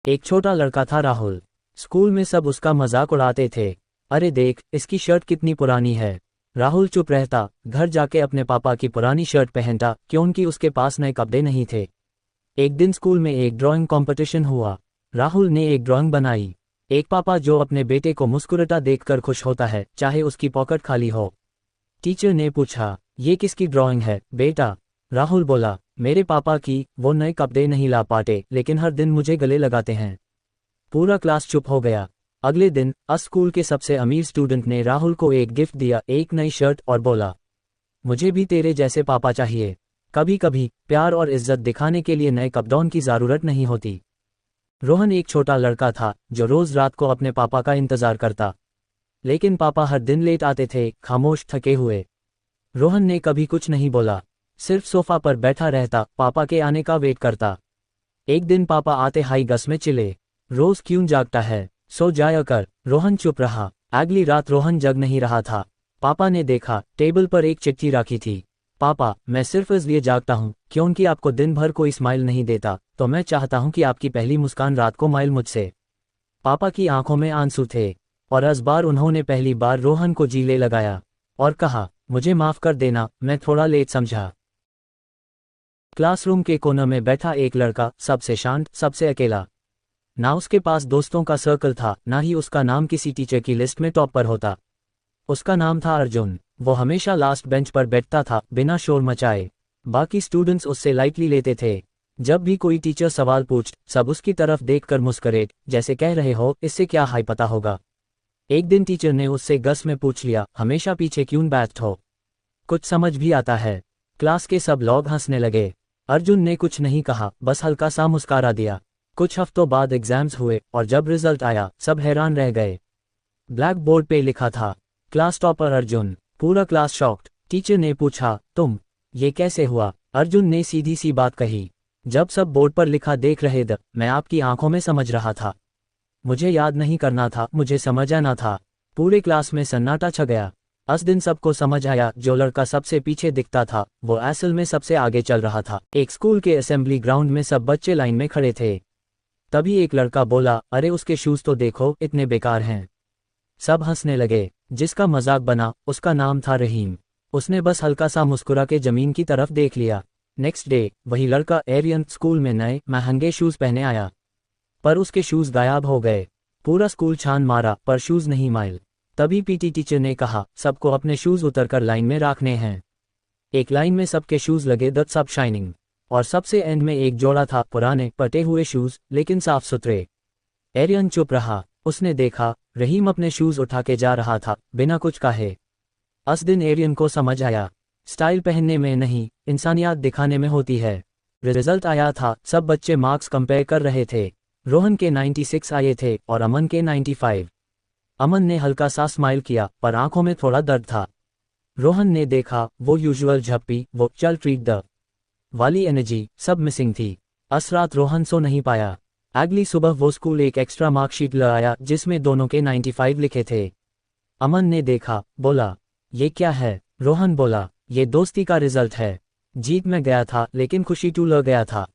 एक छोटा लड़का था राहुल। स्कूल में सब उसका मजाक उड़ाते थे। अरे देख, इसकी शर्ट कितनी पुरानी है। राहुल चुप रहता, घर जाके अपने पापा की पुरानी शर्ट पहनता क्योंकि उसके पास नए कपड़े नहीं थे। एक दिन स्कूल में एक ड्राइंग कंपटीशन हुआ। राहुल ने एक ड्राइंग बनाई। एक पापा जो अपने बेटे को मुस्कुराता देखकर खुश होता है, चाहे उसकी पॉकेट खाली हो। टीचर ने पूछा, ये किसकी ड्राइंग है बेटा? राहुल बोला, मेरे पापा की। वो नए कपड़े नहीं ला पाते लेकिन हर दिन मुझे गले लगाते हैं। पूरा क्लास चुप हो गया। अगले दिन स्कूल के सबसे अमीर स्टूडेंट ने राहुल को एक गिफ्ट दिया, एक नई शर्ट, और बोला, मुझे भी तेरे जैसे पापा चाहिए। कभी कभी प्यार और इज्जत दिखाने के लिए नए कपड़ों की जरूरत नहीं होती। रोहन एक छोटा लड़का था जो रोज रात को अपने पापा का इंतजार करता, लेकिन पापा हर दिन लेट आते थे, खामोश, थके हुए। रोहन ने कभी कुछ नहीं बोला, सिर्फ सोफा पर बैठा रहता, पापा के आने का वेट करता। एक दिन पापा आते हाई गस में चिल्ले, रोज क्यों जागता है, सो जाया कर। रोहन चुप रहा। अगली रात रोहन जग नहीं रहा था। पापा ने देखा, टेबल पर एक चिट्ठी रखी थी। पापा, मैं सिर्फ इसलिए जागता हूँ क्योंकि आपको दिन भर कोई स्माइल नहीं देता, तो मैं चाहता हूँ कि आपकी पहली मुस्कान रात को माइल मुझसे। पापा की आंखों में आंसू थे, और इस बार उन्होंने पहली बार रोहन को जीले लगाया और कहा, मुझे माफ कर देना, मैं थोड़ा लेट समझा। क्लासरूम के कोने में बैठा एक लड़का, सबसे शांत, सबसे अकेला। ना उसके पास दोस्तों का सर्कल था, ना ही उसका नाम किसी टीचर की लिस्ट में टॉप पर होता। उसका नाम था अर्जुन। वो हमेशा लास्ट बेंच पर बैठता था, बिना शोर मचाए। बाकी स्टूडेंट्स उससे लाइटली लेते थे। जब भी कोई टीचर सवाल पूछ, सब उसकी तरफ देखकर मुस्कुराते, जैसे कह रहे हो, इससे क्या हाई पता होगा। एक दिन टीचर ने उससे गस में पूछ लिया, हमेशा पीछे क्यों बैठते हो? कुछ समझ भी आता है? क्लास के सब लोग हंसने लगे। अर्जुन ने कुछ नहीं कहा, बस हल्का सा मुस्कारा दिया। कुछ हफ्तों बाद एग्जाम्स हुए और जब रिजल्ट आया, सब हैरान रह गए। ब्लैक बोर्ड पे लिखा था, क्लास टॉपर अर्जुन। पूरा क्लास शॉक्ड। टीचर ने पूछा, ये कैसे हुआ? अर्जुन ने सीधी सी बात कही, जब सब बोर्ड पर लिखा देख रहे थे, मैं आपकी आंखों में समझ रहा था। मुझे याद नहीं करना था, मुझे समझ आना था। पूरे क्लास में सन्नाटा छा गया। उस दिन सबको समझ आया, जो लड़का सबसे पीछे दिखता था वो असल में सबसे आगे चल रहा था। एक स्कूल के असेंबली ग्राउंड में सब बच्चे लाइन में खड़े थे। तभी एक लड़का बोला, अरे उसके शूज तो देखो, इतने बेकार हैं। सब हंसने लगे। जिसका मजाक बना, उसका नाम था रहीम। उसने बस हल्का सा मुस्कुरा के जमीन की तरफ देख लिया। नेक्स्ट डे वही लड़का एरियन स्कूल में नए महंगे शूज पहने आया, पर उसके शूज गायब हो गए। पूरा स्कूल छान मारा, पर शूज नहीं मिले। तभी पीटी टीचर ने कहा, सबको अपने शूज उतरकर लाइन में रखने हैं। एक लाइन में सबके शूज लगे, द सब शाइनिंग, और सबसे एंड में एक जोड़ा था, पुराने पटे हुए शूज लेकिन साफ सुथरे। एरियन चुप रहा। उसने देखा, रहीम अपने शूज उठा के जा रहा था, बिना कुछ कहे। उस दिन एरियन को समझ आया, स्टाइल पहनने में नहीं, इंसानियत दिखाने में होती है। रिजल्ट आया था, सब बच्चे मार्क्स कंपेयर कर रहे थे। रोहन के 96 आए थे और अमन के 95। अमन ने हल्का सा स्माइल किया, पर आंखों में थोड़ा दर्द था। रोहन ने देखा, वो यूजुअल झप्पी, वो चल ट्रीट द वाली एनर्जी सब मिसिंग थी। उस रात रोहन सो नहीं पाया। अगली सुबह वो स्कूल एक एक्स्ट्रा मार्कशीट ले आया जिसमें दोनों के 95 लिखे थे। अमन ने देखा, बोला, ये क्या है? रोहन बोला, ये दोस्ती का रिजल्ट है। जीत में गया था लेकिन खुशी टूट गया था।